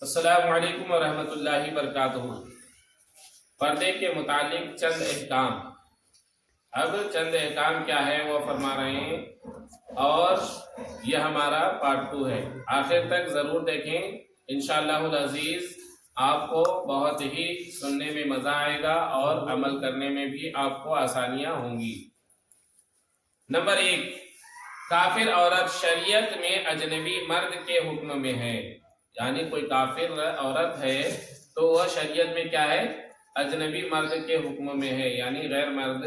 السلام علیکم ورحمۃ اللہ وبرکاتہ۔ پردے کے متعلق چند احکام۔ اب چند احکام کیا ہے وہ فرما رہے ہیں، اور یہ ہمارا پارٹ 2 ہے، آخر تک ضرور دیکھیں، انشاءاللہ العزیز آپ کو بہت ہی سننے میں مزہ آئے گا اور عمل کرنے میں بھی آپ کو آسانیاں ہوں گی۔ نمبر 1، کافر عورت شریعت میں اجنبی مرد کے حکم میں ہے، یعنی کوئی کافر عورت ہے تو وہ شریعت میں کیا ہے؟ اجنبی مرد کے حکم میں ہے، یعنی غیر مرد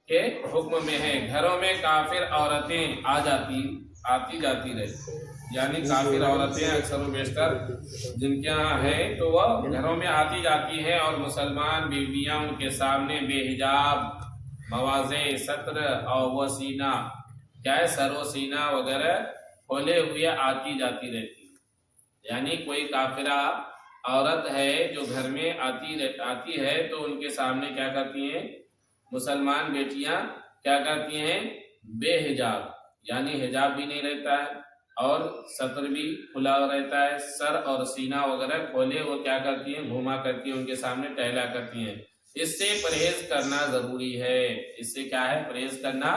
کے حکم میں ہے۔ گھروں میں کافر عورتیں آتی جاتی رہتی، یعنی کافر عورتیں اکثر و بیشتر جن کے یہاں ہے تو وہ گھروں میں آتی جاتی ہے، اور مسلمان بیویاں ان کے سامنے بے حجاب، مواضع ستر اور وہ سینہ کیا ہے، سر و سینہ وغیرہ کھولے ہوئے آتی جاتی رہتی، یعنی کوئی کافرہ عورت ہے جو گھر میں آتی ہے تو ان کے سامنے کیا کرتی ہیں؟ مسلمان بیٹیاں کیا کرتی ہیں؟ بے حجاب، یعنی حجاب بھی نہیں رہتا ہے اور ستر بھی کھلا رہتا ہے، سر اور سینہ وغیرہ کھولے وہ کیا کرتی ہیں؟ گھوما کرتی ہیں، ان کے سامنے ٹہلا کرتی ہیں۔ اس سے پرہیز کرنا ضروری ہے، اس سے کیا ہے؟ پرہیز کرنا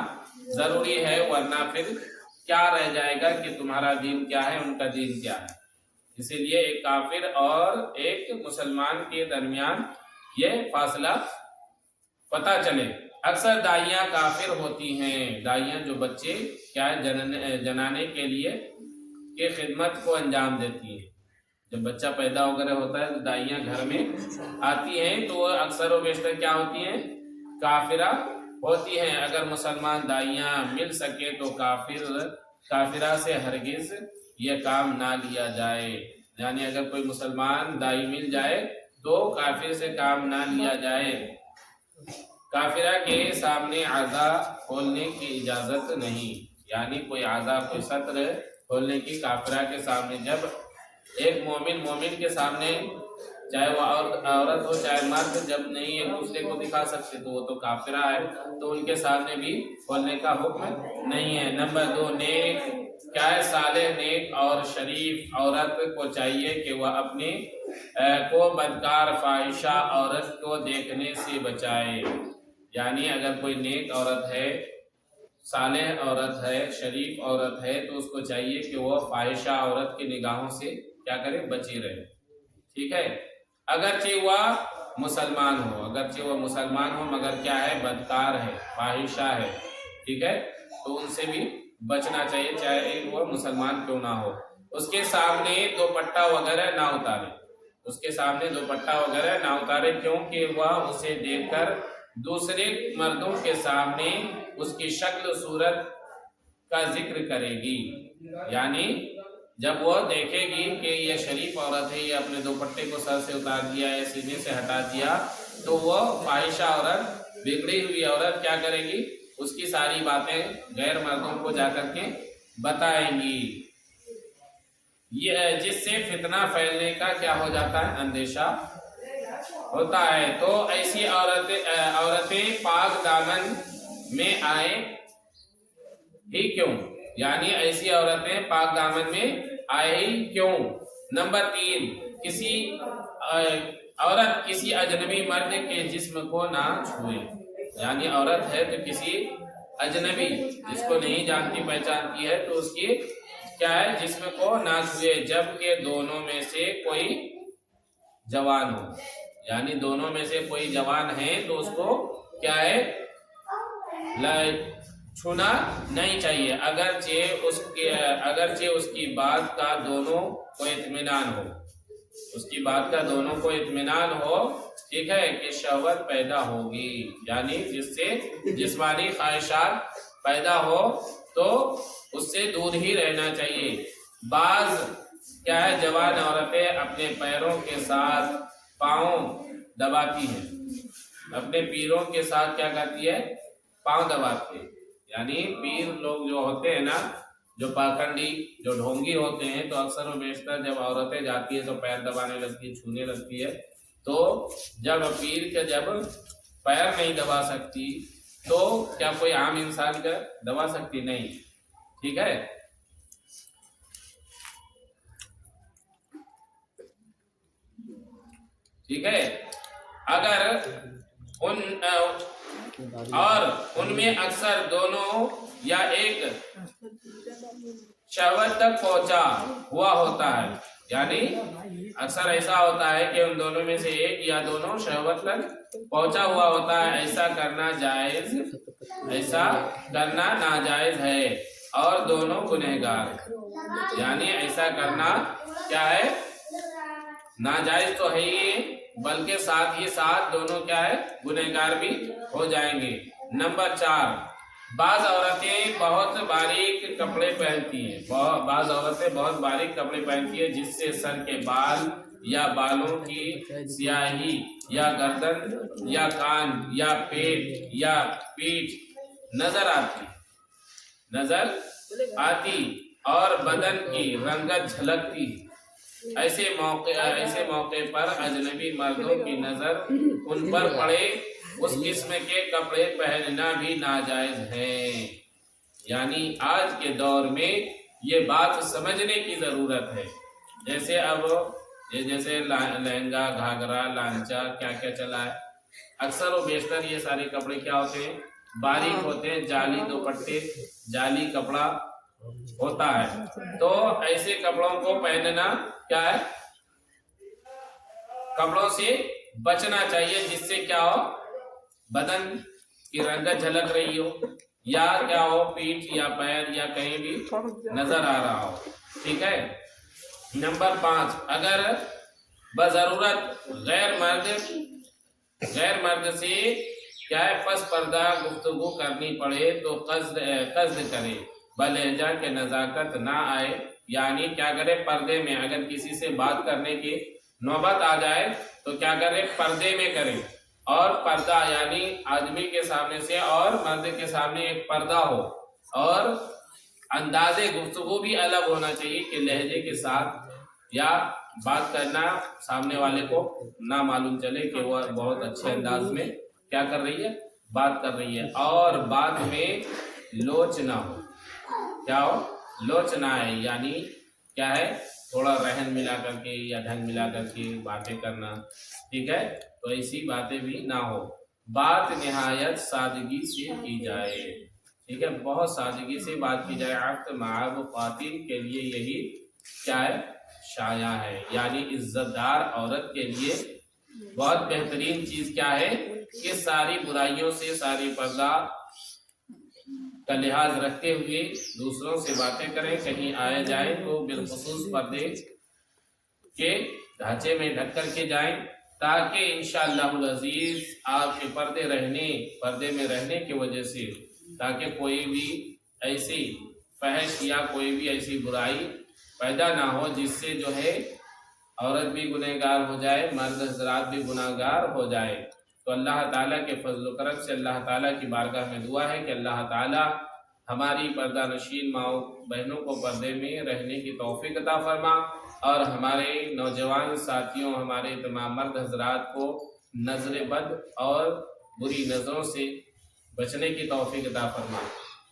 ضروری ہے، ورنہ پھر کیا رہ جائے گا کہ تمہارا دین کیا ہے، ان کا دین کیا ہے۔ اسی لیے ایک کافر اور ایک مسلمان کے درمیان یہ فاصلہ پتہ چلے۔ اکثر دائیاں کافر ہوتی ہیں، دائیاں جو بچے کیا ہے جنانے کے لیے کہ خدمت کو انجام دیتی ہیں۔ جب بچہ پیدا وغیرہ ہوتا ہے تو دائیاں گھر میں آتی ہیں تو وہ اکثر و بیشتر کیا ہوتی ہیں؟ کافرہ ہوتی ہیں۔ اگر مسلمان دائیاں مل سکے تو کافرہ سے ہرگز یہ کام نہ لیا جائے، یعنی اگر کوئی مسلمان دائی مل جائے تو کافر سے کام نہ لیا جائے۔ کافرہ کے سامنے عزا کھولنے کی اجازت نہیں، یعنی کوئی عزا، کوئی ستر کھولنے کی کافرہ کے سامنے، جب ایک مومن کے سامنے، چاہے وہ عورت ہو چاہے مرد، جب نہیں ایک دوسرے کو دکھا سکتے تو وہ تو کافرہ ہے، تو ان کے سامنے بھی کھولنے کا حکم نہیں ہے۔ نمبر 2، نیک کیا ہے؟ صالح، نیک اور شریف عورت کو چاہیے کہ وہ اپنے کو بدکار فاحشہ عورت کو دیکھنے سے بچائے، یعنی اگر کوئی نیک عورت ہے، صالح عورت ہے، شریف عورت ہے تو اس کو چاہیے کہ وہ فاحشہ عورت کی نگاہوں سے کیا کرے؟ بچی رہے، ٹھیک ہے؟ اگرچہ وہ مسلمان ہو مگر کیا ہے؟ بدکار ہے، فاحشہ ہے، ٹھیک ہے؟ تو ان سے بھی بچنا چاہیے، چاہے وہ مسلمان کیوں نہ ہو۔ اس کے سامنے دوپٹہ وغیرہ نہ اتارے، کیونکہ وہ اسے دیکھ کر دوسرے مردوں کے سامنے اس کی شکل صورت کا ذکر کرے گی، یعنی جب وہ دیکھے گی کہ یہ شریف عورت ہے، یہ اپنے دوپٹے کو سر سے اتار دیا ہے، سینے سے ہٹا دیا، تو وہ فاحشہ عورت، بگڑی ہوئی عورت کیا کرے گی؟ اس کی ساری باتیں غیر مردوں کو جا کر کے بتائیں گی، یہ جس سے فتنہ پھیلنے کا کیا ہو جاتا ہے؟ اندیشہ ہوتا ہے۔ تو ایسی عورتیں پاک دامن میں آئیں ہی کیوں، یعنی ایسی عورتیں پاک دامن میں آئے ہی کیوں؟ نمبر 3، کسی عورت کسی اجنبی مرد کے جسم کو نہ چھوئے، یعنی عورت ہے تو کسی اجنبی جس کو نہیں جانتی پہچانتی ہے تو اس کی کیا ہے؟ جسم کو نہ چھوئے، جبکہ دونوں میں سے کوئی جوان ہو، یعنی دونوں میں سے کوئی جوان ہے تو اس کو کیا ہے؟ چھونا نہیں چاہیے، اگرچہ اس کی بات کا دونوں کو اطمینان ہو، ٹھیک ہے، کہ شہوت پیدا ہوگی، یعنی جس سے جسمانی خواہشات پیدا ہو تو اس سے دور ہی رہنا چاہیے۔ بعض کیا ہے؟ جوان عورتیں اپنے پیروں کے ساتھ پاؤں دباتی ہیں، اپنے پیروں کے ساتھ کیا کرتی ہے؟ پاؤں دباتے ہیں، یعنی پیر لوگ جو ہوتے ہیں نا، جو پاکھنڈی، جو ڈھونگی ہوتے ہیں، تو اکثر و بیشتر جب عورتیں جاتی ہیں تو پیر دبانے لگتی ہے، چھونے لگتی ہے، تو جب پیر کے جب پیر نہیں دبا سکتی تو کیا کوئی عام انسان کا دبا سکتی؟ نہیں، ٹھیک ہے؟ ٹھیک ہے. اگر اور ان میں اکثر دونوں یا ایک شہوت تک پہنچا ہوا ہوتا ہے، یعنی اکثر ایسا ہوتا ہے کہ ان دونوں میں سے ایک یا دونوں شہوت تک پہنچا ہوا ہوتا ہے. ایسا کرنا ناجائز ہے اور دونوں گنہگار، یعنی ایسا کرنا کیا ہے، ناجائز تو ہے ہی، بلکہ ساتھ ہی ساتھ دونوں کیا ہے، گنہگار بھی ہو جائیں گے. نمبر 4، بعض عورتیں بہت باریک کپڑے پہنتی ہیں، بعض عورتیں بہت باریک کپڑے پہنتی ہیں جس سے سر کے بال یا بالوں کی سیاہی یا گردن یا کان یا پیٹ یا پیٹھ نظر آتی اور بدن کی رنگت جھلکتی. ایسے موقع پر اجنبی مردوں کی نظر ان پر پڑے اس قسم کے کپڑے پہننا بھی ناجائز ہے. یعنی آج کے دور میں یہ بات سمجھنے کی ضرورت ہے. جیسے اب جیسے لہنگا، گھاگرا، لانچا کیا کیا چلا ہے، اکثر و بیشتر یہ سارے کپڑے کیا ہوتے ہیں، باریک ہوتے ہیں، جعلی دوپٹے، جعلی کپڑا ہوتا ہے. تو ایسے کپڑوں کو پہننا کیا ہے، کپڑوں سے بچنا چاہیے جس سے کیا ہو، بدن کی رنگت جھلک رہی ہو یا کیا ہو، پیٹھ یا پیر یا کہیں بھی نظر آ رہا ہو. ٹھیک ہے. نمبر 5، اگر بضرورت غیر مرد سے کیا ہے پس پردہ گفتگو کرنی پڑے تو قصد کرے، بلہجہ کہ نزاکت نہ آئے. یعنی کیا کرے، پردے میں اگر کسی سے بات کرنے کی نوبت آ جائے تو کیا کرے، پردے میں کرے. اور پردہ یعنی آدمی کے سامنے سے اور مرد کے سامنے ایک پردہ ہو، اور انداز گفتگو بھی الگ ہونا چاہیے کہ لہجے کے ساتھ یا بات کرنا سامنے والے کو نہ معلوم چلے کہ وہ بہت اچھے انداز میں کیا کر رہی ہے، بات کر رہی ہے. اور بات میں لوچ نہ ہو، کیا ہو، لوچ نہ ہے، یعنی کیا ہے، تھوڑا رہن ملا کر کے یا ڈھنگ ملا کر کے باتیں کرنا. ٹھیک ہے. تو ایسی باتیں بھی نہ ہو. بات نہایت سادگی سے کی جائے. ٹھیک ہے، بہت سادگی سے بات کی جائے. عقد معاب خواتین کے لیے یہی کیا ہے، شایع ہے. یعنی عزت دار عورت کے لیے بہت بہترین چیز کیا ہے کہ ساری برائیوں سے، ساری پردہ کا لحاظ رکھتے ہوئے دوسروں سے باتیں کریں. کہیں آئے جائیں تو بالخصوص پردے کے ڈھانچے میں ڈھک کر کے جائیں، تاکہ انشاءاللہ العزیز آپ کے پردے میں رہنے کی وجہ سے تاکہ کوئی بھی ایسی فحش یا کوئی بھی ایسی برائی پیدا نہ ہو جس سے جو ہے عورت بھی گنہگار ہو جائے، مرد حضرات بھی گنہگار ہو جائے. تو اللہ تعالیٰ کے فضل و کرم سے اللہ تعالیٰ کی بارگاہ میں دعا ہے کہ اللہ تعالیٰ ہماری پردہ نشین ماؤں بہنوں کو پردے میں رہنے کی توفیق عطا فرما، اور ہمارے نوجوان ساتھیوں، ہمارے تمام مرد حضرات کو نظر بد اور بری نظروں سے بچنے کی توفیق عطا فرما.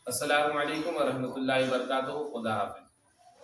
السلام علیکم ورحمۃ اللہ وبرکاتہ. خدا حافظ.